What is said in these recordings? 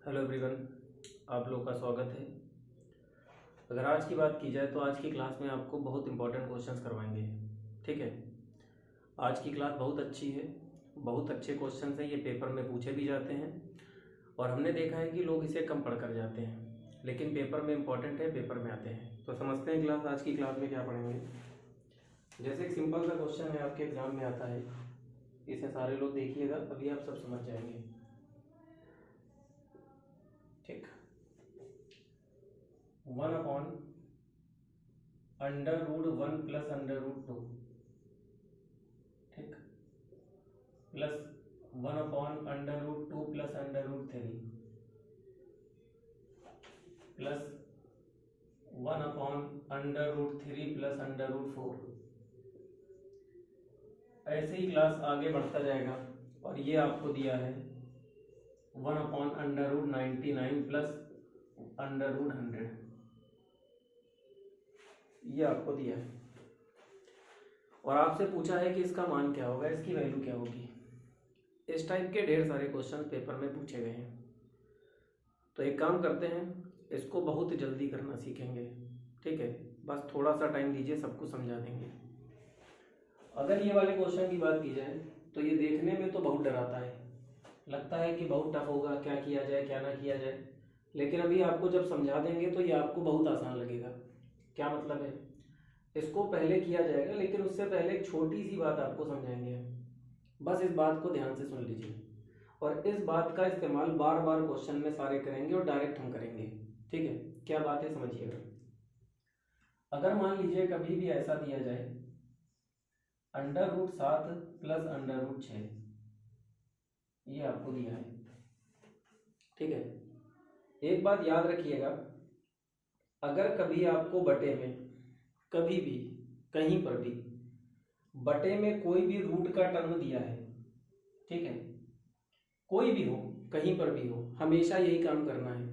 Hello everyone, आप लोग का स्वागत है। अगर आज की बात की जाए तो आज की क्लास में आपको बहुत इंपॉर्टेंट क्वेश्चंस करवाएंगे। ठीक है, आज की क्लास बहुत अच्छी है, बहुत अच्छे क्वेश्चंस हैं। ये पेपर में पूछे भी जाते हैं और हमने देखा है कि लोग इसे कम पढ़ कर जाते हैं, लेकिन पेपर में इंपॉर्टेंट है, पेपर में आते हैं। तो समझते हैं क्लास, आज की क्लास में क्या पढ़ेंगे। जैसे एक सिंपल सा क्वेश्चन है, आपके एग्जाम में आता है, इसे सारे लोग देखिएगा, अभी आप सब समझ जाएंगे। ठीक, 1/√1 प्लस √2, ठीक, प्लस 1/√2 प्लस √3 प्लस 1/√3 प्लस √4। ऐसे ही क्लास आगे बढ़ता जाएगा और ये आपको दिया है 1/√99 प्लस √100, ये आपको दिया है और आपसे पूछा है कि इसका मान क्या होगा, इसकी वैल्यू क्या होगी। इस टाइप के ढेर सारे क्वेश्चन पेपर में पूछे गए हैं। तो एक काम करते हैं, इसको बहुत जल्दी करना सीखेंगे। ठीक है, बस थोड़ा सा टाइम दीजिए, सबको समझा देंगे। अगर ये वाले क्वेश्चन की बात की जाए तो ये देखने में तो बहुत डराता है, लगता है कि बहुत टफ होगा, क्या किया जाए क्या ना किया जाए। लेकिन अभी आपको जब समझा देंगे तो ये आपको बहुत आसान लगेगा। क्या मतलब है, इसको पहले किया जाएगा, लेकिन उससे पहले एक छोटी सी बात आपको समझाएंगे हम। बस इस बात को ध्यान से सुन लीजिए और इस बात का इस्तेमाल बार बार क्वेश्चन में सारे करेंगे और डायरेक्ट हम करेंगे। ठीक है, क्या बात है समझिएगा। अगर मान लीजिए कभी भी ऐसा दिया जाए √7 प्लस √6, ये आपको दिया है। ठीक है, एक बात याद रखिएगा, अगर कभी आपको बटे में, कभी भी कहीं पर भी बटे में कोई भी रूट का टर्म दिया है, ठीक है, कोई भी हो, कहीं पर भी हो, हमेशा यही काम करना है।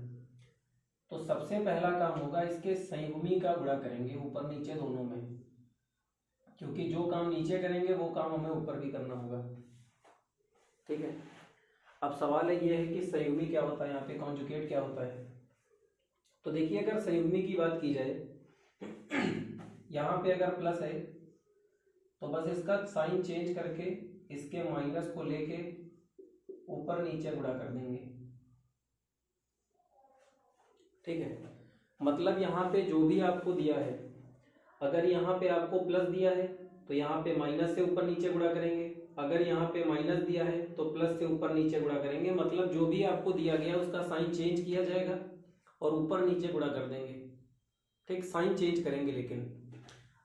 तो सबसे पहला काम होगा, इसके संयुग्मी का गुणा करेंगे ऊपर नीचे दोनों में, क्योंकि जो काम नीचे करेंगे वो काम हमें ऊपर भी करना होगा। ठीक है, अब सवाल है ये है कि संयुग्मी क्या होता है, यहाँ पे कॉन्जुगेट क्या होता है। तो देखिए, अगर संयुग्मी की बात की जाए यहाँ पे अगर प्लस है तो बस इसका साइन चेंज करके इसके माइनस को लेके ऊपर नीचे गुणा कर देंगे। ठीक है, मतलब यहाँ पे जो भी आपको दिया है, अगर यहाँ पे आपको प्लस दिया है तो यहाँ पे माइनस से ऊपर नीचे गुणा करेंगे, अगर यहाँ पे माइनस दिया है तो प्लस से ऊपर नीचे गुणा करेंगे। मतलब जो भी आपको दिया गया उसका साइन चेंज किया जाएगा और ऊपर नीचे गुणा कर देंगे। ठीक, साइन चेंज करेंगे, लेकिन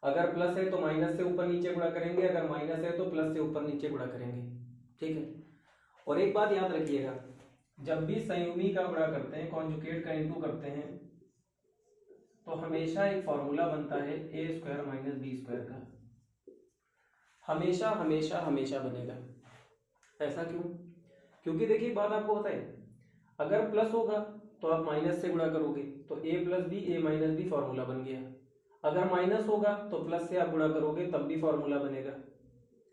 अगर प्लस है तो माइनस से ऊपर नीचे गुणा करेंगे, अगर माइनस है तो प्लस से ऊपर नीचे गुणा करेंगे। ठीक है, और एक बात याद रखिएगा, जब भी संयुग्मी का गुणा करते हैं, कॉन्जुगेट का इंटू करते हैं, तो हमेशा एक फॉर्मूला बनता है a² - b² का, हमेशा हमेशा हमेशा बनेगा। ऐसा क्यों? क्योंकि देखिए बात आपको बताए, अगर प्लस होगा तो आप माइनस से गुणा करोगे तो a + b a - b formula बन गया। अगर माइनस होगा तो प्लस से आप गुणा करोगे तब भी फॉर्मूला बनेगा।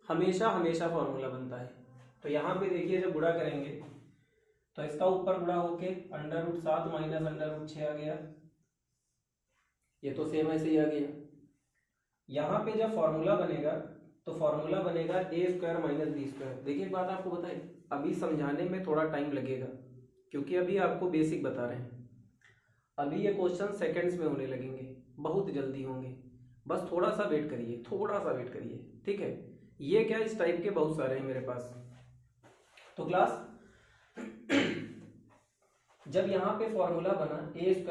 हमेशा हमेशा फॉर्मूला बनता है। तो यहाँ पे देखिए, जब गुणा करेंगे तो इसका ऊपर गुणा होके √7 - √6 आ गया, ये तो सेम ऐसे ही आ गया। यहाँ पे जब फॉर्मूला बनेगा तो फॉर्मूला बनेगा a² - b²। देखिए बात आपको बताए, अभी समझाने में थोड़ा टाइम लगेगा क्योंकि अभी आपको बेसिक बता रहे हैं। अभी ये क्वेश्चन सेकंड्स में होने लगेंगे, बहुत जल्दी होंगे, बस थोड़ा सा वेट करिए, थोड़ा सा वेट करिए। ठीक है, ये क्या, इस टाइप के बहुत सारे हैं मेरे पास। तो क्लास जब यहाँ पे फॉर्मूला बना a² -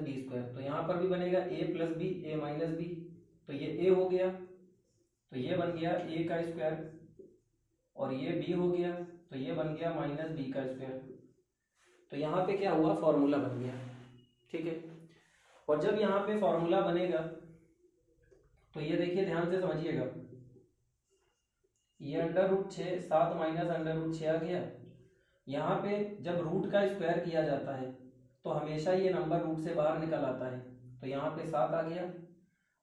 b², तो यहाँ पर भी बनेगा a + b a - b, तो ये a हो गया, तो ये बन गया a का स्क्वायर, और ये b हो गया तो ये बन गया -b का स्क्वायर। तो यहाँ पे क्या हुआ, फॉर्मूला बन गया। ठीक है, और जब यहाँ पे फॉर्मूला बनेगा तो ये देखिए ध्यान से समझिएगा, ये √6 7 - √6 आ गया। यहाँ पे जब रूट का स्क्वायर किया जाता है तो हमेशा ये नंबर रूट से बाहर निकल आता है, तो यहाँ पे 7 आ गया,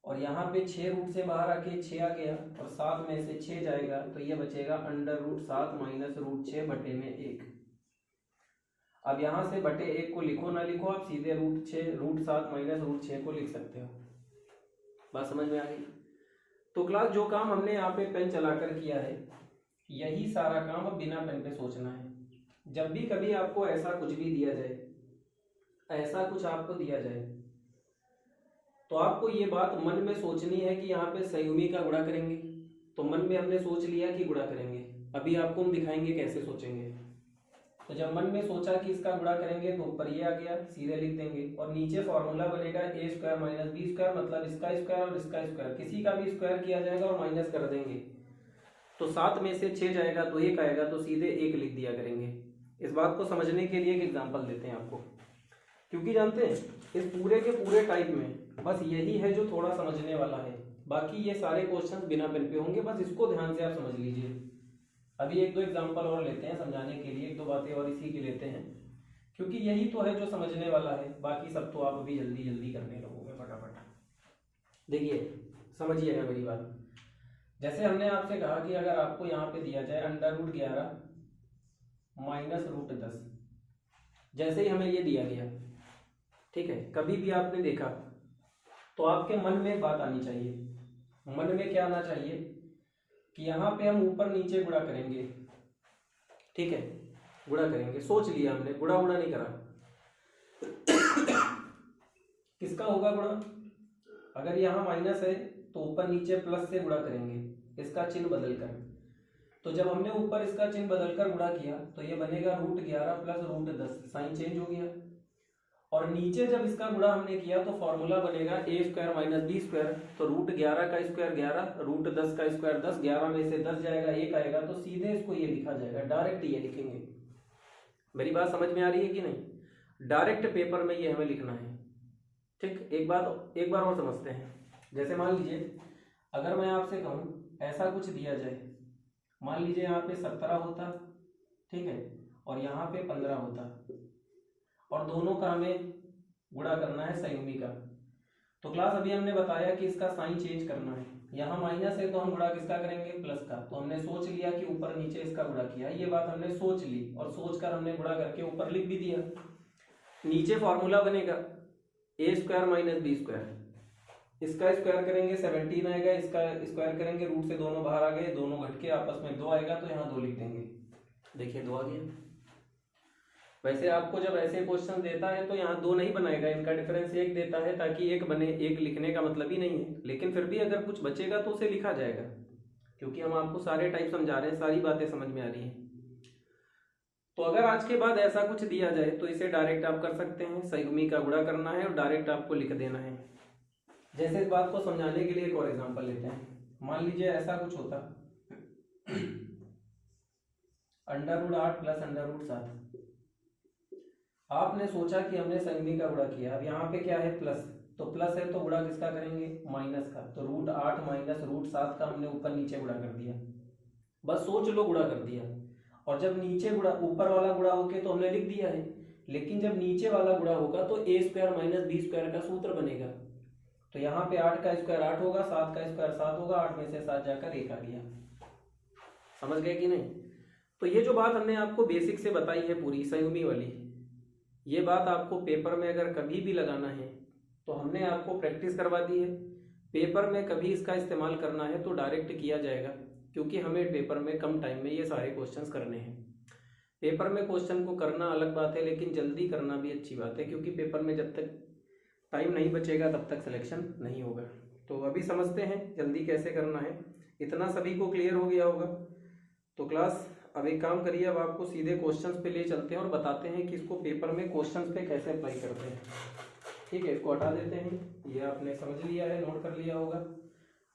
और यहाँ पे 6 रूट से बाहर आके 6 आ गया, और 7 में से 6 जाएगा तो ये बचेगा √7 - √6 बटे में 1। अब यहाँ से बटे 1 को लिखो ना लिखो, आप सीधे √7 माइनस √6 को लिख सकते हो। बात समझ में आ गई? तो क्लास जो काम हमने यहाँ पे पेन चलाकर किया है, यही सारा काम अब बिना पेन पे सोचना है। जब भी कभी आपको ऐसा कुछ भी दिया जाए, ऐसा कुछ आपको दिया जाए, तो आपको ये बात मन में सोचनी है कि यहाँ पे संयुग्मी का गुणा करेंगे। तो मन में हमने सोच लिया कि गुणा करेंगे, अभी आपको हम दिखाएंगे कैसे सोचेंगे। तो जब मन में सोचा कि इसका गुणा करेंगे तो ऊपर ये आ गया, सीधे लिख देंगे, और नीचे फॉर्मूला बनेगा a² माइनस b², मतलब इसका स्क्वायर और इसका स्क्वायर, किसी का भी स्क्वायर किया जाएगा और माइनस कर देंगे। तो 7 में से 6 जाएगा तो 1 आएगा, तो सीधे 1 लिख दिया करेंगे। इस बात को समझने के लिए एक एग्जाम्पल देते हैं आपको, क्योंकि जानते हैं इस पूरे के पूरे टाइप में बस यही है जो थोड़ा समझने वाला है, बाकी ये सारे क्वेश्चंस बिना पेन पे होंगे, बस इसको ध्यान से आप समझ लीजिए। अभी 1-2 एग्जाम्पल और लेते हैं समझाने के लिए, 1-2 बातें और इसी की लेते हैं, क्योंकि यही तो है जो समझने वाला है, बाकी सब तो आप अभी जल्दी जल्दी करने लगोगे फटाफट। देखिए समझिएगा मेरी बात। जैसे हमने आपसे कहा कि अगर आपको यहाँ पे दिया जाए √11 माइनस √10, जैसे ही हमें ये दिया गया, ठीक है, कभी भी आपने देखा तो आपके मन में एक बात आनी चाहिए। मन में क्या आना चाहिए कि यहाँ पे हम ऊपर नीचे गुणा करेंगे, ठीक है, गुणा करेंगे, सोच लिया हमने, गुणा नहीं करा। किसका होगा गुणा? अगर यहाँ माइनस है तो ऊपर नीचे प्लस से गुणा करेंगे, इसका चिन्ह बदल कर। तो जब हमने ऊपर इसका चिन्ह बदलकर गुणा किया तो ये बनेगा √11 प्लस √10, साइन चेंज हो गया। और नीचे जब इसका गुणा हमने किया तो फॉर्मूला बनेगा a² माइनस b², तो √11 का स्क्वायर 11, √10 का स्क्वायर 10, 11 में से 10 जाएगा 1 आएगा, तो सीधे इसको ये लिखा जाएगा, डायरेक्ट ये लिखेंगे। मेरी बात समझ में आ रही है कि नहीं? डायरेक्ट पेपर में ये हमें लिखना है, ठीक। एक बार और समझते हैं। जैसे मान लीजिए अगर मैं आपसे कहूँ ऐसा कुछ दिया जाए, मान लीजिए यहाँ पे 17 होता, ठीक है, और यहाँ पे 15 होता, और दोनों का हमें गुणा करना है संयुग्मी का। तो क्लास अभी हमने बताया कि इसका साइन चेंज करना है, यहाँ माइनस है तो हम गुणा किसका करेंगे? प्लस का। तो हमने सोच लिया कि ऊपर नीचे इसका गुणा किया, ये बात हमने सोच ली, और सोचकर हमने गुणा करके ऊपर लिख भी दिया। नीचे फॉर्मूला बनेगा a² माइनस b², इसका स्क्वायर करेंगे 17 आएगा, इसका स्क्वायर करेंगे, रूट से दोनों बाहर आ गए, दोनों घट के आपस में 2 आएगा, तो यहाँ 2 लिख देंगे। देखिए 2 आ गया। वैसे आपको जब ऐसे क्वेश्चन देता है तो यहाँ 2 नहीं बनाएगा, इनका डिफरेंस 1 देता है ताकि 1 बने, 1 लिखने का मतलब ही नहीं है, लेकिन फिर भी अगर कुछ बचेगा तो उसे लिखा जाएगा, क्योंकि हम आपको सारे टाइप समझा रहे हैं, सारी बातें समझ में आ रही हैं। तो अगर आज के बाद ऐसा कुछ दिया जाए तो इसे डायरेक्ट आप कर सकते हैं, संयुग्मी का गुणा करना है और डायरेक्ट आपको लिख देना है। जैसे इस बात को समझाने के लिए एक और एग्जांपल लेते हैं। मान लीजिए ऐसा कुछ होता √8 प्लस √7, आपने सोचा कि हमने संयुग्मी का गुणा किया, अब यहाँ पे क्या है? प्लस, तो प्लस है तो गुणा किसका करेंगे? माइनस का। तो √8 माइनस √7 का हमने ऊपर नीचे गुणा कर दिया, बस सोच लो गुणा कर दिया। और जब नीचे गुणा, ऊपर वाला गुणा होके तो हमने लिख दिया है, लेकिन जब नीचे वाला गुणा होगा तो a² माइनस b² का सूत्र बनेगा। तो यहाँ पे 8 का स्क्वायर 8 होगा, 7 का स्क्वायर 7 होगा, 8 में से 7 जाकर 1 आ गया। समझ गए कि नहीं? तो ये जो बात हमने आपको बेसिक से बताई है पूरी संयुग्मी वाली, ये बात आपको पेपर में अगर कभी भी लगाना है तो हमने आपको प्रैक्टिस करवा दी है। पेपर में कभी इसका इस्तेमाल करना है तो डायरेक्ट किया जाएगा, क्योंकि हमें पेपर में कम टाइम में ये सारे क्वेश्चंस करने हैं। पेपर में क्वेश्चन को करना अलग बात है, लेकिन जल्दी करना भी अच्छी बात है, क्योंकि पेपर में जब तक टाइम नहीं बचेगा तब तक सिलेक्शन नहीं होगा। तो अभी समझते हैं जल्दी कैसे करना है, इतना सभी को क्लियर हो गया होगा। तो क्लास अब एक काम करिए, अब आपको सीधे क्वेश्चंस पे ले चलते हैं और बताते हैं कि इसको पेपर में क्वेश्चंस पे कैसे अप्लाई करते हैं। ठीक है, इसको हटा देते हैं, ये आपने समझ लिया है, नोट कर लिया होगा।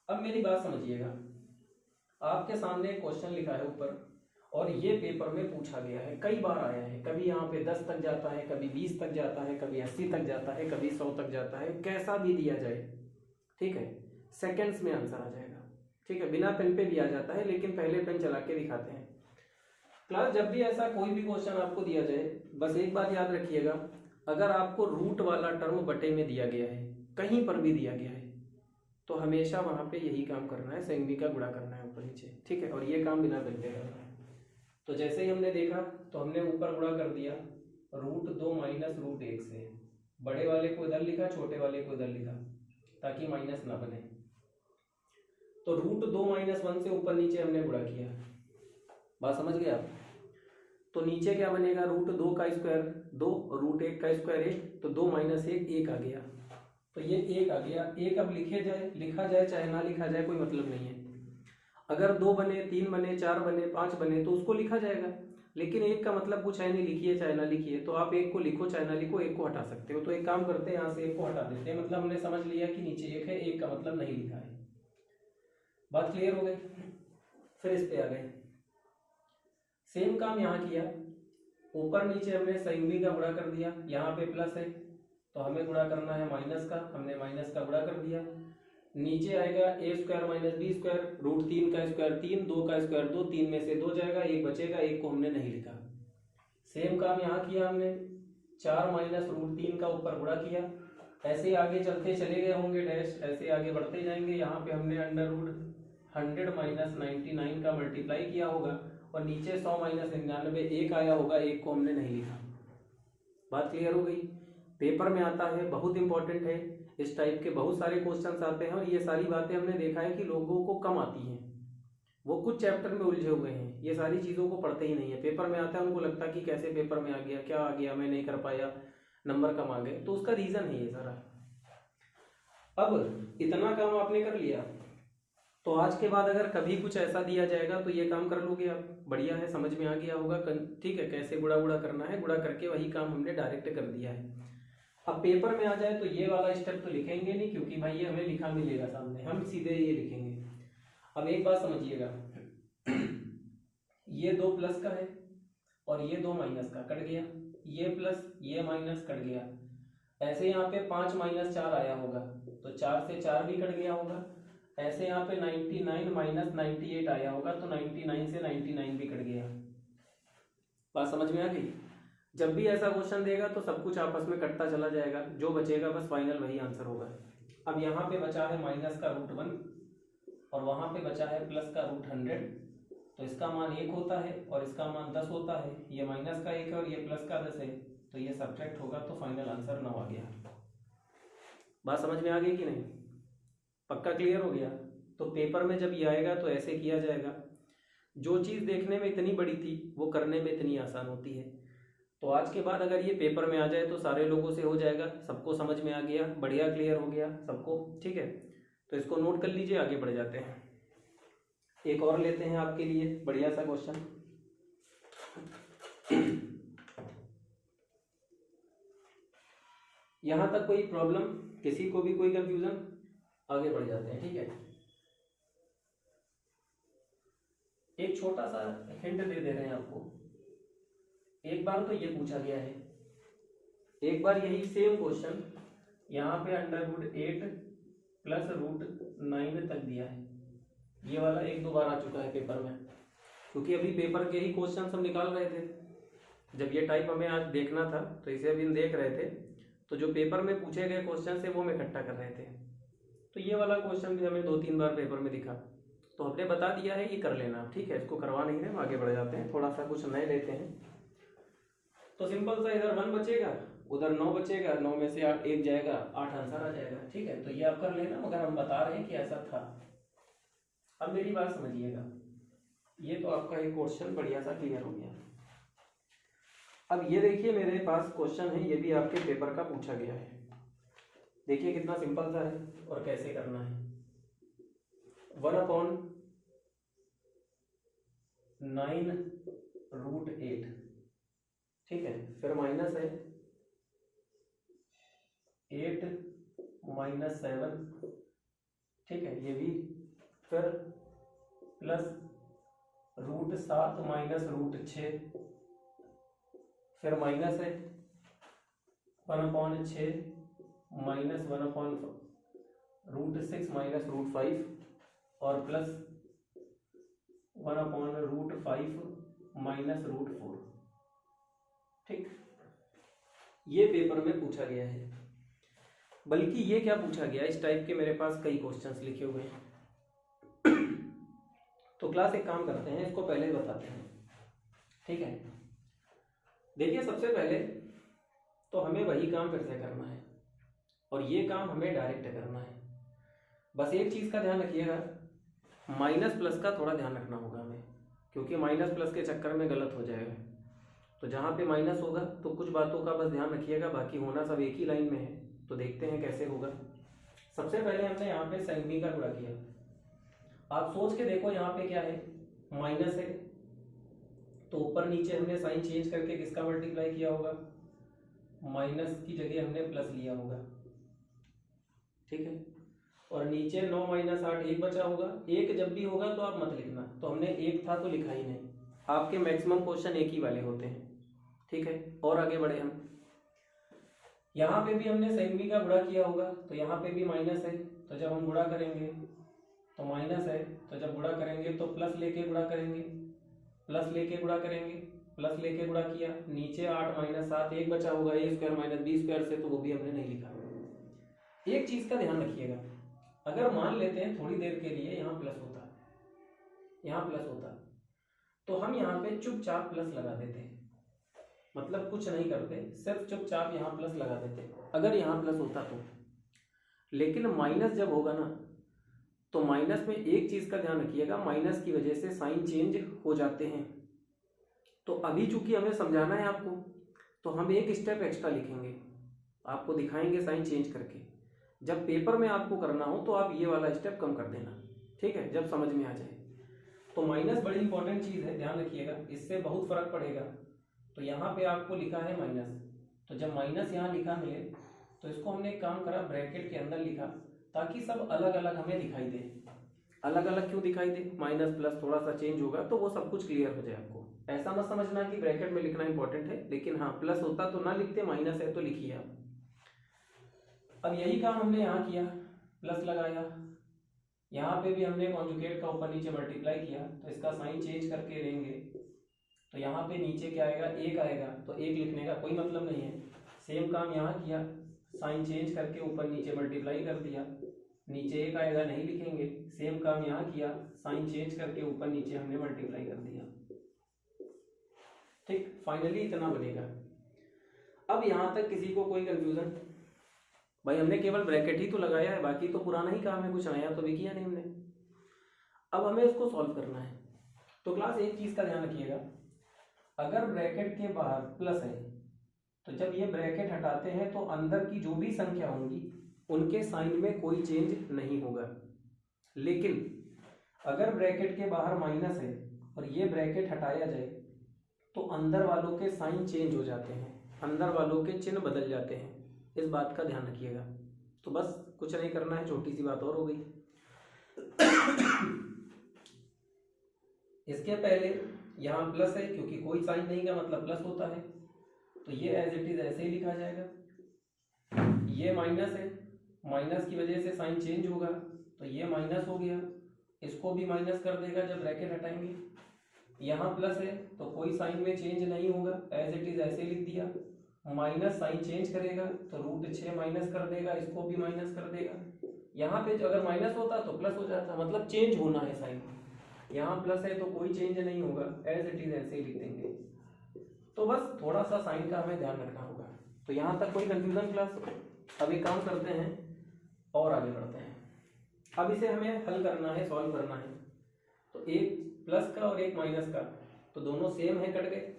अब मेरी बात समझिएगा, आपके सामने एक क्वेश्चन लिखा है ऊपर, और ये पेपर में पूछा गया है, कई बार आया है, कभी यहाँ पे 10 तक जाता है, कभी 20 तक जाता है, कभी 80 तक जाता है, कभी 100 तक जाता है, कैसा भी दिया जाए, ठीक है, सेकंड्स में आंसर आ जाएगा। ठीक है, बिना पेन पे भी आ जाता है, लेकिन पहले पेन चला के दिखाते हैं। क्लास जब भी ऐसा कोई भी क्वेश्चन आपको दिया जाए, बस एक बात याद रखिएगा, अगर आपको रूट वाला टर्म बटे में दिया गया है, कहीं पर भी दिया गया है, तो हमेशा वहां पे यही काम करना है, संयुग्मी का गुणा करना है ऊपर नीचे। ठीक है, और ये काम बिना पेन पे करना है। तो जैसे ही हमने देखा तो हमने ऊपर गुणा कर दिया √2 माइनस √1 से। बड़े वाले को इधर लिखा, छोटे वाले को इधर लिखा, ताकि माइनस ना बने। तो √2 माइनस 1 से ऊपर नीचे हमने गुणा किया। बात समझ गए आप? तो नीचे क्या बनेगा, √2 का स्क्वायर 2, √1 का स्क्वायर 1, तो 2 माइनस 1 आ गया। तो ये 1 आ गया। 1 अब लिखा जाए चाहे ना लिखा जाए कोई मतलब नहीं है। अगर 2 बने, 3 बने, 4 बने, 5 बने तो उसको लिखा जाएगा, लेकिन 1 का मतलब कुछ है नहीं, लिखिए चाहे ना लिखिए। तो आप 1 को लिखो चाहे ना लिखो, 1 को हटा सकते हो। तो एक काम करते हैं, यहाँ से 1 को हटा देते हैं, मतलब हमने समझ लिया कि नीचे 1 है, 1 का मतलब नहीं लिखा है। बात क्लियर हो गई? फिर इस पे आ गए, सेम काम यहाँ किया, ऊपर नीचे हमने संयुगी का गुणा कर दिया। यहाँ पे प्लस है तो हमें गुणा करना है माइनस का, हमने माइनस का गुणा कर दिया। नीचे आएगा a² माइनस b², √3 का स्क्वायर 3, 2 का स्क्वायर 2, 3 में से 2 जाएगा, 1 बचेगा, 1 को हमने नहीं लिखा। सेम काम यहाँ किया हमने, 4 माइनस √3 का ऊपर गुणा किया। ऐसे आगे चलते चले गए होंगे डैश, ऐसे आगे बढ़ते जाएंगे। यहाँ पे हमने √100 माइनस 99 का मल्टीप्लाई किया होगा, और नीचे 100 माइनस 99 1 आया होगा, 1 को हमने नहीं लिखा। बात क्लियर हो गई? पेपर में आता है, बहुत इंपॉर्टेंट है, इस टाइप के बहुत सारे क्वेश्चंस आते हैं। और ये सारी बातें हमने देखा है कि लोगों को कम आती हैं, वो कुछ चैप्टर में उलझे हुए हैं, ये सारी चीज़ों को पढ़ते ही नहीं है। पेपर में आता है, उनको लगता है कि कैसे पेपर में आ गया, क्या आ गया, मैं नहीं कर पाया, नंबर कम आ गए। तो उसका रीज़न है ये सारा। अब इतना काम आपने कर लिया, तो आज के बाद अगर कभी कुछ ऐसा दिया जाएगा तो ये काम कर लोगे आप, बढ़िया है, समझ में आ गया होगा। ठीक है, कैसे गुणा करना है, गुणा करके वही काम हमने डायरेक्ट कर दिया है। अब पेपर में आ जाए तो ये वाला स्टेप तो लिखेंगे नहीं, क्योंकि भाई ये हमें लिखा मिलेगा सामने, हम सीधे ये लिखेंगे। अब एक बात समझिएगा, ये 2 प्लस का है और ये 2 माइनस का, कट गया, ये प्लस ये माइनस कट गया। ऐसे यहाँ पे 5 माइनस 4 आया होगा, तो 4 से 4 भी कट गया होगा। ऐसे यहाँ पे 99 माइनस 98 आया होगा, तो 99 से 99 भी कट गया। बात समझ में आ गई? जब भी ऐसा क्वेश्चन देगा तो सब कुछ आपस में कटता चला जाएगा, जो बचेगा बस फाइनल वही आंसर होगा। अब यहाँ पे बचा है माइनस का √1 और वहाँ पे बचा है प्लस का √100, तो इसका मान 1 होता है और इसका मान 10 होता है। ये माइनस का 1 है और ये प्लस का 10 है, तो ये सब्ट्रैक्ट होगा, तो फाइनल आंसर 9 आ गया। बात समझ में आ गई कि नहीं? पक्का क्लियर हो गया? तो पेपर में जब ये आएगा तो ऐसे किया जाएगा। जो चीज़ देखने में इतनी बड़ी थी वो करने में इतनी आसान होती है। तो आज के बाद अगर ये पेपर में आ जाए तो सारे लोगों से हो जाएगा, सबको समझ में आ गया, बढ़िया क्लियर हो गया सबको, ठीक है। तो इसको नोट कर लीजिए, आगे बढ़ जाते हैं। एक और लेते हैं आपके लिए बढ़िया सा क्वेश्चन। यहाँ तक कोई प्रॉब्लम, किसी को भी कोई कंफ्यूजन? आगे बढ़ जाते हैं, ठीक है। एक छोटा सा हिंट दे रहे हैं आपको। एक बार तो ये पूछा गया है, एक बार यही सेम क्वेश्चन यहाँ पे √8 प्लस √9 तक दिया है। ये वाला 1-2 बार आ चुका है पेपर में, क्योंकि अभी पेपर के ही क्वेश्चन हम निकाल रहे थे। जब ये टाइप हमें आज देखना था तो इसे अभी हम देख रहे थे, तो जो पेपर में पूछे गए क्वेश्चन से वो हम इकट्ठा कर रहे थे। तो ये वाला क्वेश्चन भी हमें 2-3 बार पेपर में दिखा, तो हमने बता दिया है, ये कर लेना, ठीक है। इसको करवा नहीं रहे, हम आगे बढ़ जाते हैं, थोड़ा सा कुछ नए लेते हैं। तो सिंपल सा, इधर 1 बचेगा, उधर 9 बचेगा, 9 में से 8 1 जाएगा, 8 आंसर आ जाएगा, ठीक है। तो ये आप कर लेना, मगर हम बता रहे हैं कि ऐसा था। अब मेरी बात समझिएगा, ये तो आपका एक क्वेश्चन बढ़िया सा क्लियर हो गया। अब ये देखिए मेरे पास क्वेश्चन है, ये भी आपके पेपर का पूछा गया है। देखिए कितना सिंपल सा है और कैसे करना है। 1/9 √8, ठीक है। फिर माइनस है 8 माइनस 7, ठीक है, ये भी। फिर प्लस √7 माइनस √6, फिर माइनस है 1/6 माइनस 1/√6 माइनस √5, और प्लस 1/√5 माइनस √4, ठीक। ये पेपर में पूछा गया है। बल्कि ये क्या पूछा गया, इस टाइप के मेरे पास कई क्वेश्चंस लिखे हुए हैं। तो क्लास एक काम करते हैं, इसको पहले बताते हैं, ठीक है। देखिए सबसे पहले तो हमें वही काम फिर से करना है और ये काम हमें डायरेक्ट करना है। बस एक चीज़ का ध्यान रखिएगा, माइनस प्लस का थोड़ा ध्यान रखना होगा हमें, क्योंकि माइनस प्लस के चक्कर में गलत हो जाएगा। तो जहाँ पे माइनस होगा तो कुछ बातों का बस ध्यान रखिएगा, बाकी होना सब एक ही लाइन में है। तो देखते हैं कैसे होगा। सबसे पहले हमने यहाँ पे sin b का गुणा किया। आप सोच के देखो यहाँ पे क्या है, माइनस है, तो ऊपर नीचे हमने साइन चेंज करके किसका मल्टीप्लाई किया होगा, माइनस की जगह हमने प्लस लिया होगा, ठीक है। और नीचे 9 माइनस 8 1 बचा होगा। एक जब भी होगा तो आप मत लिखना, तो हमने एक था तो लिखा ही नहीं। आपके मैक्सिमम क्वेश्चन एक ही वाले होते हैं, ठीक है। और आगे बढ़े हम, यहाँ पे भी हमने sin b का गुणा किया होगा, तो यहाँ पे भी माइनस है, तो जब हम गुणा करेंगे तो माइनस है, तो जब गुणा करेंगे तो प्लस लेके गुणा करेंगे, प्लस लेके गुणा करेंगे, प्लस लेके गुणा किया, नीचे 8 माइनस 7 1 बचा होगा, a square minus b square से, तो वो भी हमने नहीं लिखा। एक चीज का ध्यान रखिएगा, अगर मान लेते हैं थोड़ी देर के लिए यहाँ प्लस होता, यहाँ प्लस होता, तो हम यहाँ पे चुपचाप प्लस लगा देते, मतलब कुछ नहीं करते, सिर्फ चुपचाप यहाँ प्लस लगा देते अगर यहाँ प्लस होता तो। लेकिन माइनस जब होगा ना, तो माइनस में एक चीज का ध्यान रखिएगा, माइनस की वजह से साइन चेंज हो जाते हैं। तो अभी चूंकि हमें समझाना है आपको, तो हम एक स्टेप एक्स्ट्रा लिखेंगे, आपको दिखाएंगे साइन चेंज करके। जब पेपर में आपको करना हो तो आप ये वाला स्टेप कम कर देना, ठीक है, जब समझ में आ जाए। तो माइनस बड़ी इंपॉर्टेंट चीज है, ध्यान रखिएगा, इससे बहुत फर्क पड़ेगा। तो यहाँ पे आपको लिखा है माइनस, तो जब माइनस यहाँ लिखा मिले तो इसको हमने एक काम करा, ब्रैकेट के अंदर लिखा, ताकि सब अलग अलग हमें दिखाई दे। अलग अलग क्यों दिखाई दे, माइनस प्लस थोड़ा सा चेंज होगा तो वो सब कुछ क्लियर हो जाए आपको। ऐसा मत समझना कि ब्रैकेट में लिखना इंपॉर्टेंट है, लेकिन हाँ प्लस होता तो ना लिखते, माइनस है तो लिखिए आप। अब यही काम हमने यहाँ किया, प्लस लगाया, यहाँ पे भी हमने कॉन्जुगेट का ऊपर नीचे मल्टीप्लाई किया, तो इसका साइन चेंज करके लेंगे, तो यहाँ पे नीचे क्या आएगा, एक आएगा, तो एक लिखने का कोई मतलब नहीं है। सेम काम यहाँ किया, साइन चेंज करके ऊपर नीचे मल्टीप्लाई कर दिया, नीचे एक आएगा, नहीं लिखेंगे। सेम काम यहाँ किया, साइन चेंज करके ऊपर नीचे हमने मल्टीप्लाई कर दिया, ठीक। फाइनली इतना बनेगा। अब यहाँ तक किसी को कोई कंफ्यूजन? भाई हमने केवल ब्रैकेट ही तो लगाया है, बाकी तो पुराना ही काम है, कुछ नया तो भी किया नहीं हमने। अब हमें उसको सॉल्व करना है। तो क्लास एक चीज का ध्यान रखिएगा, अगर ब्रैकेट के बाहर प्लस है तो जब ये ब्रैकेट हटाते हैं तो अंदर की जो भी संख्या होंगी उनके साइन में कोई चेंज नहीं होगा। लेकिन अगर ब्रैकेट के बाहर माइनस है और ये ब्रैकेट हटाया जाए तो अंदर वालों के साइन चेंज हो जाते हैं, अंदर वालों के चिन्ह बदल जाते हैं, इस बात का ध्यान रखिएगा। तो बस कुछ नहीं करना है, छोटी सी बात और हो गई। इसके पहले यहाँ प्लस है, क्योंकि कोई साइन नहीं का मतलब प्लस होता है, तो ये एज इट इज ऐसे ही लिखा जाएगा। ये माइनस है, माइनस की वजह से साइन चेंज होगा, तो ये माइनस हो गया, इसको भी माइनस कर देगा जब ब्रैकेट हटाएंगे। यहाँ प्लस है तो कोई साइन में चेंज नहीं होगा, एज इट इज ऐसे लिख दिया। माइनस साइन चेंज करेगा तो √6 माइनस कर देगा, इसको भी माइनस कर देगा। यहाँ पे अगर माइनस होता तो प्लस हो जाता, मतलब चेंज होना है साइन। यहाँ प्लस है तो कोई चेंज नहीं होगा, एज इट इज ऐसे ही लिख देंगे। तो बस थोड़ा सा साइन का हमें ध्यान रखना होगा। तो यहाँ तक कोई कंफ्यूजन क्लास? अब एक काम करते हैं और आगे बढ़ते हैं। अब इसे हमें हल करना है, सॉल्व करना है। तो एक प्लस का और एक माइनस का, तो दोनों सेम है, कट गए।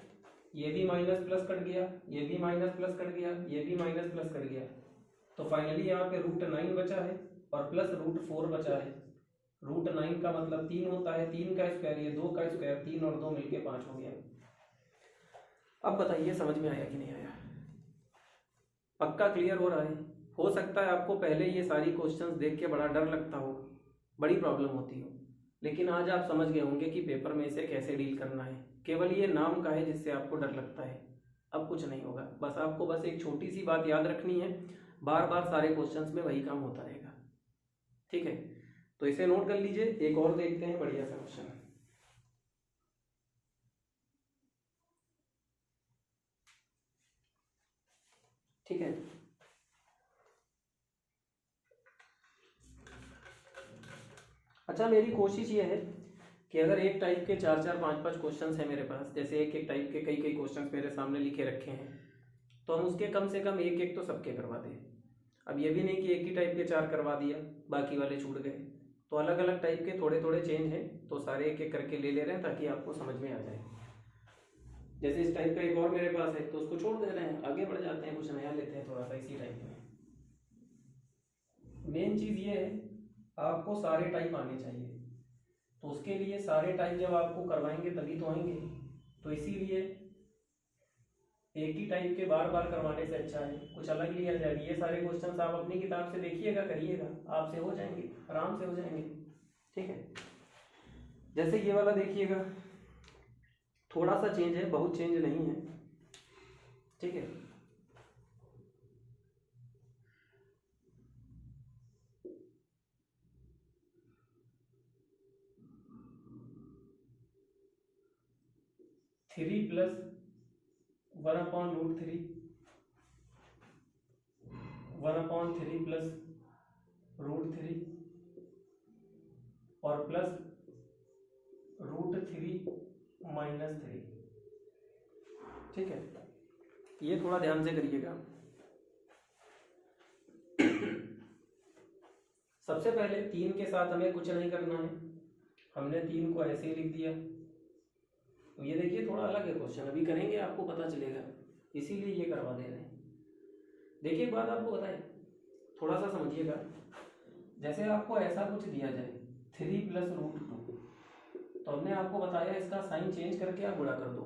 ये भी माइनस प्लस कट गया, ये भी माइनस प्लस कट गया, ये भी माइनस प्लस कट गया। तो फाइनली यहाँ पे √9 बचा है और प्लस √4 बचा है। √9 का मतलब 3 होता है, 3 का स्क्वायर, ये 2 का स्क्वायर, 3 और 2 मिलके 5 हो गया। अब बताइए समझ में आया कि नहीं आया? पक्का क्लियर हो रहा है? हो सकता है आपको पहले ये सारी क्वेश्चंस देख के बड़ा डर लगता हो, बड़ी प्रॉब्लम होती हो, लेकिन आज आप समझ गए होंगे कि पेपर में इसे कैसे डील करना है। केवल ये नाम का है जिससे आपको डर लगता है, अब कुछ नहीं होगा। बस आपको बस एक छोटी सी बात याद रखनी है, बार बार सारे क्वेश्चंस में वही काम होता रहेगा, ठीक है। तो इसे नोट कर लीजिए। एक और देखते हैं बढ़िया सा क्वेश्चन। ठीक है, अच्छा मेरी कोशिश ये है कि अगर एक टाइप के 4-4, 5-5 क्वेश्चंस हैं मेरे पास, जैसे एक एक टाइप के कई कई क्वेश्चंस मेरे सामने लिखे रखे हैं, तो हम उसके कम से कम एक एक तो सबके करवा दें। अब ये भी नहीं कि एक ही टाइप के 4 करवा दिया बाकी वाले छूट गए, तो अलग अलग टाइप के थोड़े थोड़े चेंज हैं, तो सारे एक एक करके ले रहे हैं ताकि आपको समझ में आ जाए। जैसे इस टाइप का एक और मेरे पास है तो उसको छोड़ दे रहे हैं, आगे बढ़ जाते हैं, कुछ नया लेते हैं थोड़ा सा इसी टाइप में। मेन चीज़ ये है आपको सारे टाइप आने चाहिए, तो उसके लिए सारे टाइप जब आपको करवाएंगे तभी तो आएंगे, तो इसीलिए एक ही टाइप के बार बार करवाने से अच्छा है कुछ अलग लिया जाए। ये सारे क्वेश्चंस आप अपनी किताब से देखिएगा, करिएगा, आपसे हो जाएंगे, आराम से हो जाएंगे। ठीक है, जैसे ये वाला देखिएगा, थोड़ा सा चेंज है, बहुत चेंज नहीं है। ठीक है, थ्री प्लस 1/√3 1/3 प्लस √3 और प्लस √3 - 3। ठीक है, ये थोड़ा ध्यान से करिएगा। सबसे पहले 3 के साथ हमें कुछ नहीं करना है, हमने 3 को ऐसे ही लिख दिया। तो ये देखिए थोड़ा अलग है क्वेश्चन, अभी करेंगे आपको पता चलेगा, इसीलिए ये करवा दे रहे हैं। देखिए एक बात आपको बताएं, थोड़ा सा समझिएगा। जैसे आपको ऐसा कुछ दिया जाए 3 प्लस √2, तो हमने आपको बताया इसका साइन चेंज करके आप गुणा कर दो,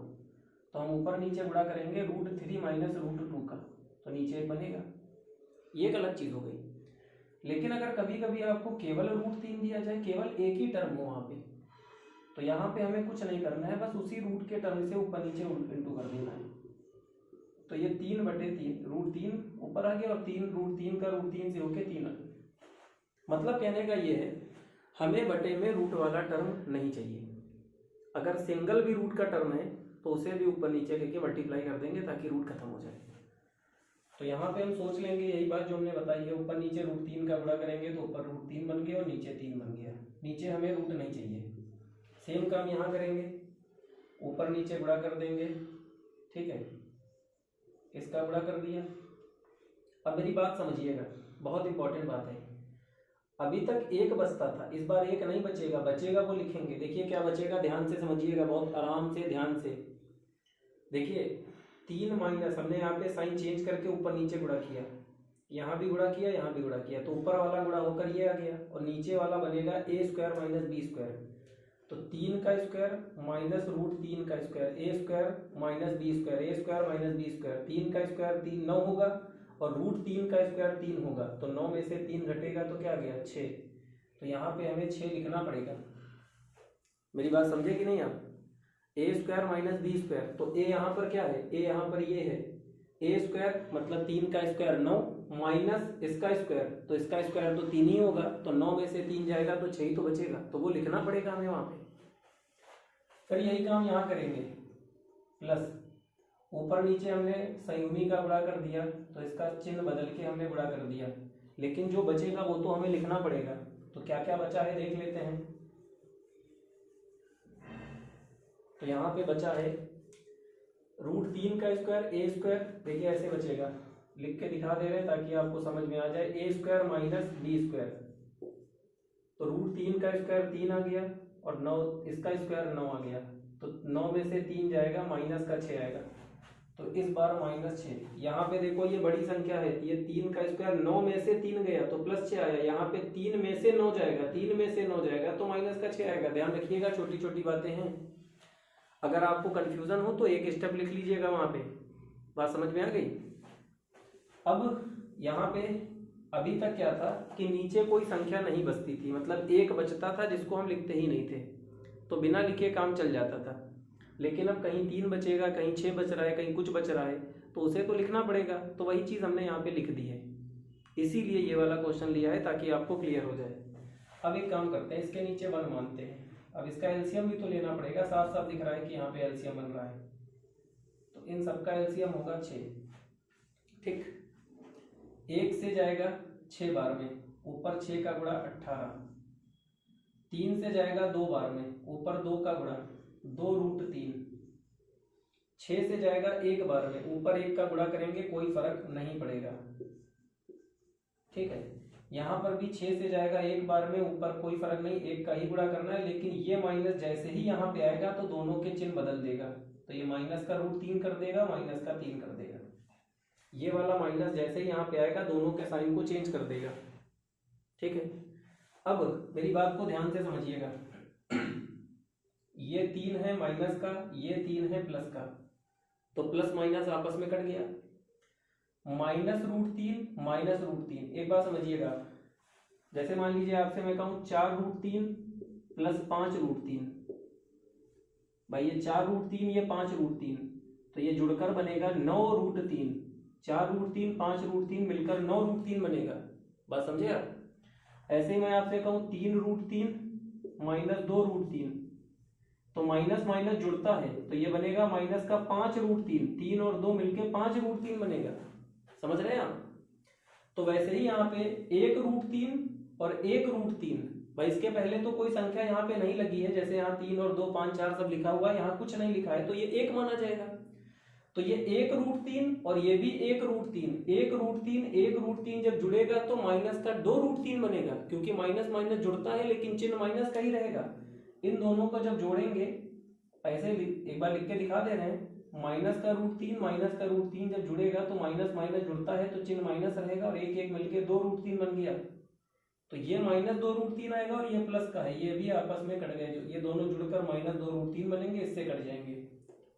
तो हम ऊपर नीचे गुणा करेंगे √3 माइनस √2 का, तो नीचे एक बनेगा। ये एक अलग चीज़ हो गई। लेकिन अगर कभी कभी आपको केवल √3 दिया जाए, केवल एक ही टर्म हो वहाँ पे, तो यहाँ पे हमें कुछ नहीं करना है, बस उसी रूट के टर्म से ऊपर नीचे इंटू कर देना है। तो ये 3/3 √3 ऊपर आ गया और 3 √3 का √3 से होके 3 आ गया। मतलब कहने का ये है हमें बटे में रूट वाला टर्म नहीं चाहिए। अगर सिंगल भी रूट का टर्म है तो उसे भी ऊपर नीचे लेके मल्टीप्लाई कर देंगे ताकि रूट खत्म हो जाए। तो यहाँ पे हम सोच लेंगे यही बात जो हमने बताई है, ऊपर नीचे √3 का गुणा करेंगे तो ऊपर √3 बन गया और नीचे 3 बन गया। नीचे हमें रूट नहीं चाहिए। सेम काम यहाँ करेंगे, ऊपर नीचे गुणा कर देंगे। ठीक है, इसका गुणा कर दिया। अब मेरी बात समझिएगा, बहुत इंपॉर्टेंट बात है। अभी तक एक बचता था, इस बार एक नहीं बचेगा, बचेगा वो लिखेंगे। देखिए क्या बचेगा, ध्यान से समझिएगा, बहुत आराम से ध्यान से देखिए। 3 माइनस, हमने यहाँ पे साइन चेंज करके ऊपर नीचे गुणा किया, यहाँ भी गुणा किया, यहाँ भी गुणा किया, तो ऊपर वाला गुणा होकर ये आ गया और नीचे वाला बनेगा a² - b²। तो 3 का स्क्वायर माइनस √3 का square, a² - b², a² - b², 3 का स्क्वायर 3 9 होगा और √3 का स्क्वायर 3 होगा, तो 9 में से 3 घटेगा तो क्या आ गया 6। तो यहाँ पे हमें 6 लिखना पड़ेगा। मेरी बात समझे कि नहीं आप? a² - b², तो a यहाँ पर क्या है, a यहाँ पर ये है, a² मतलब 3 का स्क्वायर 9 माइनस इसका स्क्वायर, तो इसका स्क्वायर तो 3 ही होगा, तो 9 में से 3 जाएगा तो 6 ही तो बचेगा, तो वो लिखना पड़ेगा हमें वहाँ पे। फिर यही काम यहाँ करेंगे, प्लस ऊपर नीचे हमने संयुग्मी का गुणा कर दिया तो इसका चिन्ह बदल के हमने गुणा कर दिया, लेकिन जो बचेगा वो तो हमें लिखना पड़ेगा। तो क्या क्या बचा है देख लेते हैं। तो यहाँ पे बचा है √3 का स्क्वायर a², देखिए ऐसे बचेगा, लिख के दिखा दे रहे हैं ताकि आपको समझ में आ जाए, a² - b²। तो √3 का स्क्वायर 3 आ गया और 9 इसका स्क्वायर 9 आ गया, तो 9 में से 3 जाएगा, माइनस का 6 आएगा, तो इस बार -6। यहाँ पे देखो ये बड़ी संख्या है, ये 3 का स्क्वायर 9 में से 3 गया तो +6 आया, यहाँ पे 3 में से 9 जाएगा, 3 में से 9 जाएगा तो माइनस का 6 आएगा। ध्यान रखिएगा, छोटी छोटी बातें हैं, अगर आपको कंफ्यूजन हो तो एक स्टेप लिख लीजिएगा वहाँ पे। बात समझ में आ गई? अब यहाँ पे अभी तक क्या था कि नीचे कोई संख्या नहीं बचती थी, मतलब एक बचता था जिसको हम लिखते ही नहीं थे, तो बिना लिखे काम चल जाता था। लेकिन अब कहीं 3 बचेगा, कहीं 6 बच रहा है, कहीं कुछ बच रहा है, तो उसे तो लिखना पड़ेगा, तो वही चीज़ हमने यहाँ पे लिख दी है। इसीलिए ये वाला क्वेश्चन लिया है ताकि आपको क्लियर हो जाए। अब एक काम करते हैं, इसके नीचे 1 मानते हैं। अब इसका एलसीएम भी तो लेना पड़ेगा, साफ साफ दिख रहा है कि यहाँ पे एलसीएम बन रहा है, तो इन सबका एलसीएम होगा 6। ठीक, 1 से जाएगा 6 बार में, ऊपर 6 का गुणा 18। 3 से जाएगा 2 बार में, ऊपर 2 का गुणा 2 √3। 6 से जाएगा एक बार में, ऊपर एक का गुणा करेंगे कोई फर्क नहीं पड़ेगा, ठीक है। यहाँ पर भी 6 से जाएगा एक बार में, ऊपर कोई फर्क नहीं, एक का ही गुणा करना है। लेकिन ये माइनस जैसे ही यहाँ पे आएगा तो दोनों के चिन्ह बदल देगा, तो ये माइनस का √3 कर देगा, माइनस का 3 कर देगा। ये वाला माइनस जैसे ही यहाँ पे आएगा दोनों के साइन को चेंज कर देगा, ठीक है। अब मेरी बात को ध्यान से समझिएगा, ये 3 है माइनस का, ये 3 है प्लस का, तो प्लस माइनस आपस में कट गया, -√3 -√3। एक बात समझिएगा, जैसे मान लीजिए आपसे मैं कहूं 4√3 प्लस 5√3, भाई ये 4√3 ये 5√3, तो ये जुड़कर बनेगा 9√3। 4√3 5√3 मिलकर 9√3 बनेगा, बात समझे आप। ऐसे ही मैं आपसे कहूं 3√3 -2√3, तो माइनस माइनस जुड़ता है तो ये बनेगा माइनस का 5√3, 3 और 2 मिलके 5√3 बनेगा, समझ रहे हैं आप। तो वैसे ही यहाँ पे 1√3 और 1√3, भाई इसके पहले तो कोई संख्या यहाँ पे नहीं लगी है, जैसे यहाँ 3 और 2 5 4 सब लिखा हुआ है, यहाँ कुछ नहीं लिखा है, तो ये 1 माना जाएगा। तो ये 1√3 और ये भी 1√3, 1√3 1√3 जब जुड़ेगा तो माइनस का 2√3 बनेगा, क्योंकि माइनस माइनस जुड़ता है लेकिन चिन्ह माइनस का ही रहेगा। इन दोनों को जब जोड़ेंगे, ऐसे एक बार लिख के दिखा दे रहे हैं, माइनस का √3 माइनस का √3 जब जुड़ेगा तो माइनस माइनस जुड़ता है तो चिन्ह माइनस रहेगा, और एक एक मिलके 2√3 बन गया। तो ये -2√3 आएगा और ये प्लस का है, ये भी आपस में कट गए, जो ये दोनों जुड़कर -2√3 बनेंगे, इससे कट जाएंगे,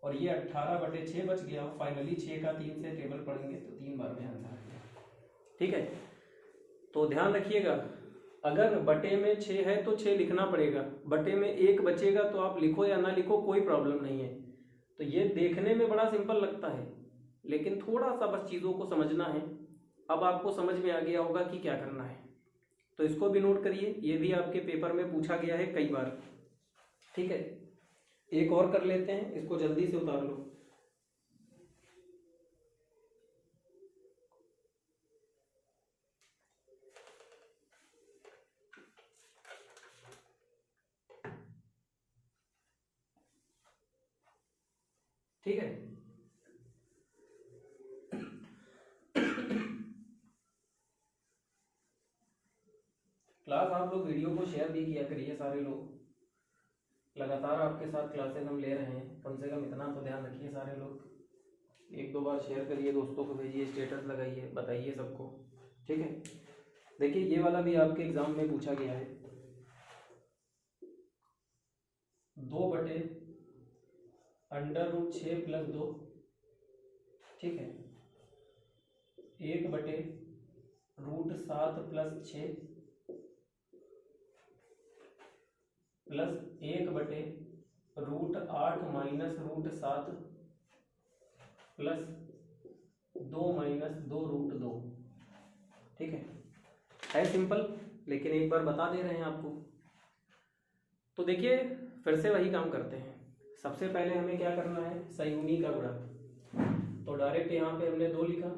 और ये 18/6 बच गया। फाइनली 6 का 3 से टेबल पढ़ेंगे तो 3 बार में आंसर आ गया, ठीक है। तो ध्यान रखिएगा, अगर बटे में 6 है तो 6 लिखना पड़ेगा, बटे में 1 बचेगा तो आप लिखो या ना लिखो कोई प्रॉब्लम नहीं है। तो ये देखने में बड़ा सिंपल लगता है, लेकिन थोड़ा सा बस चीज़ों को समझना है। अब आपको समझ में आ गया होगा कि क्या करना है, तो इसको भी नोट करिए, ये भी आपके पेपर में पूछा गया है कई बार, ठीक है। एक और कर लेते हैं, इसको जल्दी से उतार लो। ठीक है, क्लास आप लोग वीडियो को शेयर भी किया करिए, सारे लोग, लगातार आपके साथ क्लासेस हम ले रहे हैं, कम से कम इतना तो ध्यान रखिए सारे लोग, 1-2 बार शेयर करिए, दोस्तों को भेजिए, स्टेटस लगाइए, बताइए सबको, ठीक है। देखिए ये वाला भी आपके एग्जाम में पूछा गया है, 2/√6 + 2, ठीक है, 1/√7 + 6 प्लस 1/√8 - √7 प्लस 2 - 2√2, ठीक है सिंपल, लेकिन एक बार बता दे रहे हैं आपको। तो देखिए फिर से वही काम करते हैं, सबसे पहले हमें क्या करना है, संयुगी का गुणा। तो डायरेक्ट यहाँ पे हमने 2 लिखा,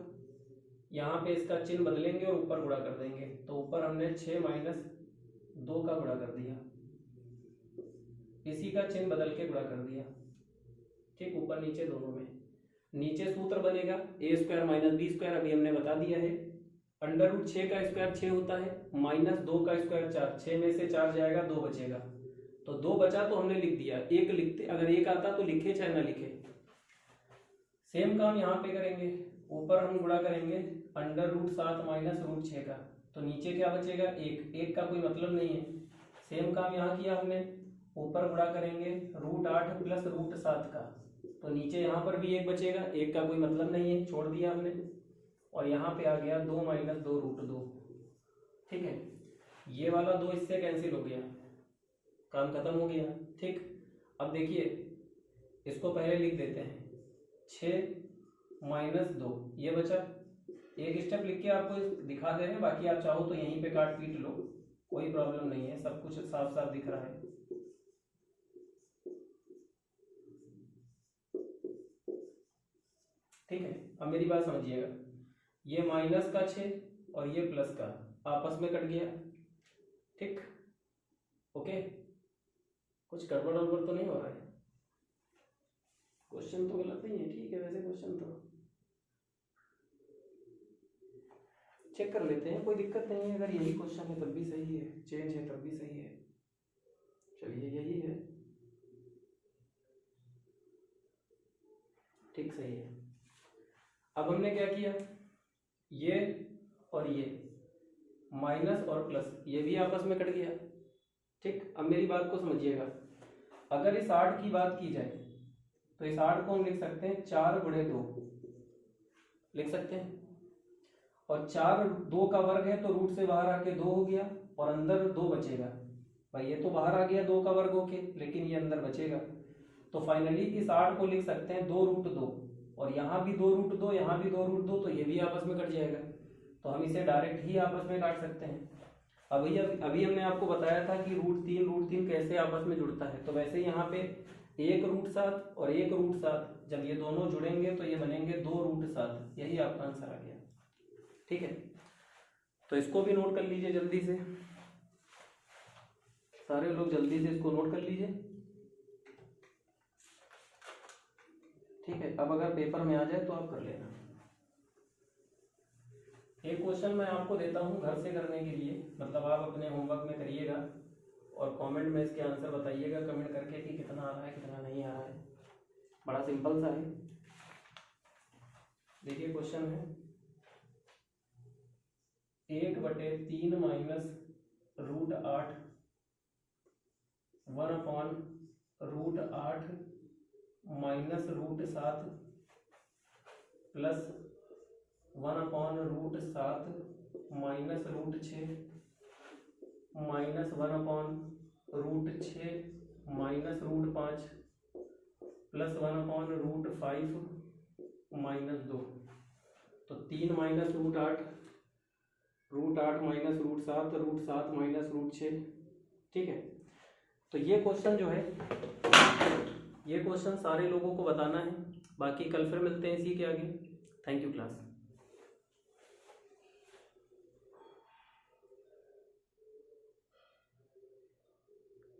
यहाँ पे इसका चिन्ह बदलेंगे और ऊपर गुणा कर देंगे, तो ऊपर हमने 6 - 2 का गुणा कर दिया, इसी का चिन्ह बदल के गुणा कर दिया, ठीक, ऊपर नीचे दोनों में। नीचे सूत्र बनेगा a² - b², अभी हमने बता दिया है। √6 का स्क्वायर 6 होता है, -2 का स्क्वायर 4, 6 में से 4 जाएगा 2 बचेगा, तो 2 बचा तो हमने लिख दिया, 1 लिखते, अगर 1 आता तो लिखे चाहे ना लिखे। सेम काम यहाँ पे करेंगे, ऊपर हम गुणा करेंगे √7 - √6 का, तो नीचे क्या बचेगा, 1 का कोई मतलब नहीं है। सेम काम यहाँ किया हमने, ऊपर गुणा करेंगे √8 + √7 का, तो नीचे यहाँ पर भी 1 बचेगा, 1 का कोई मतलब नहीं है, छोड़ दिया हमने, और यहाँ पे आ गया 2 - 2√2, ठीक है। ये वाला 2 इससे कैंसिल हो गया, काम खत्म हो गया, ठीक। अब देखिए इसको पहले लिख देते हैं, 6 - 2, ये बचा, एक स्टेप लिख के आपको दिखा दे रहे हैं, बाकी आप चाहो तो यहीं पे काट पीट लो, कोई प्रॉब्लम नहीं है, सब कुछ साफ साफ दिख रहा है। ठीक है, अब मेरी बात समझिएगा, ये माइनस का 6 और ये प्लस का आपस में कट गया, ठीक, ओके, कुछ गड़बड़ वड़बड़ तो नहीं हो रहा है। क्वेश्चन तो गलत नहीं है, ठीक है वैसे क्वेश्चन तो चेक कर लेते हैं, कोई दिक्कत नहीं है। अगर यही क्वेश्चन है तब भी सही है, चेंज है तब भी सही है। चलिए यही है, ठीक सही है। अब हमने क्या किया, ये और ये माइनस और प्लस ये भी आपस में कट गया, ठीक। अब मेरी बात को समझिएगा, अगर इस 8 की बात की जाए तो इस 8 को हम लिख सकते हैं 4/2 लिख सकते हैं, और 4 2 का वर्ग है तो रूट से बाहर आके 2 हो गया और अंदर 2 बचेगा। भाई ये तो बाहर आ गया 2 का वर्ग होके, लेकिन ये अंदर बचेगा। तो फाइनली इस 8 को लिख सकते हैं 2√2, और यहाँ भी 2√2, यहाँ भी 2√2, तो ये भी आपस में कट जाएगा। तो हम इसे डायरेक्ट ही आपस में काट सकते हैं। अभी हमने आपको बताया था कि √3 कैसे आपस में जुड़ता है। तो वैसे यहाँ पे 1√7 और 1√7 जब ये दोनों जुड़ेंगे तो ये बनेंगे 2√7। यही आपका आंसर आ गया, ठीक है। तो इसको भी नोट कर लीजिए जल्दी से, सारे लोग जल्दी से इसको नोट कर लीजिए, ठीक है। अब अगर पेपर में आ जाए तो आप कर लेना। एक क्वेश्चन मैं आपको देता हूं घर से करने के लिए, मतलब आप अपने होमवर्क में करिएगा और कमेंट में इसके आंसर बताइएगा कमेंट करके कि कितना आ रहा है कितना नहीं आ रहा है। बड़ा सिंपल सा है, देखिए क्वेश्चन है 1/3 minus √8 1/√8 minus √7 plus 1/√7 minus √6 minus 1/√6 minus √5 plus 1/√5 minus 2। तो 3 माइनस √8 माइनस √7 माइनस √6, ठीक है। तो ये क्वेश्चन जो है, ये क्वेश्चन सारे लोगों को बताना है। बाकी कल फिर मिलते हैं इसी के आगे। Thank you class.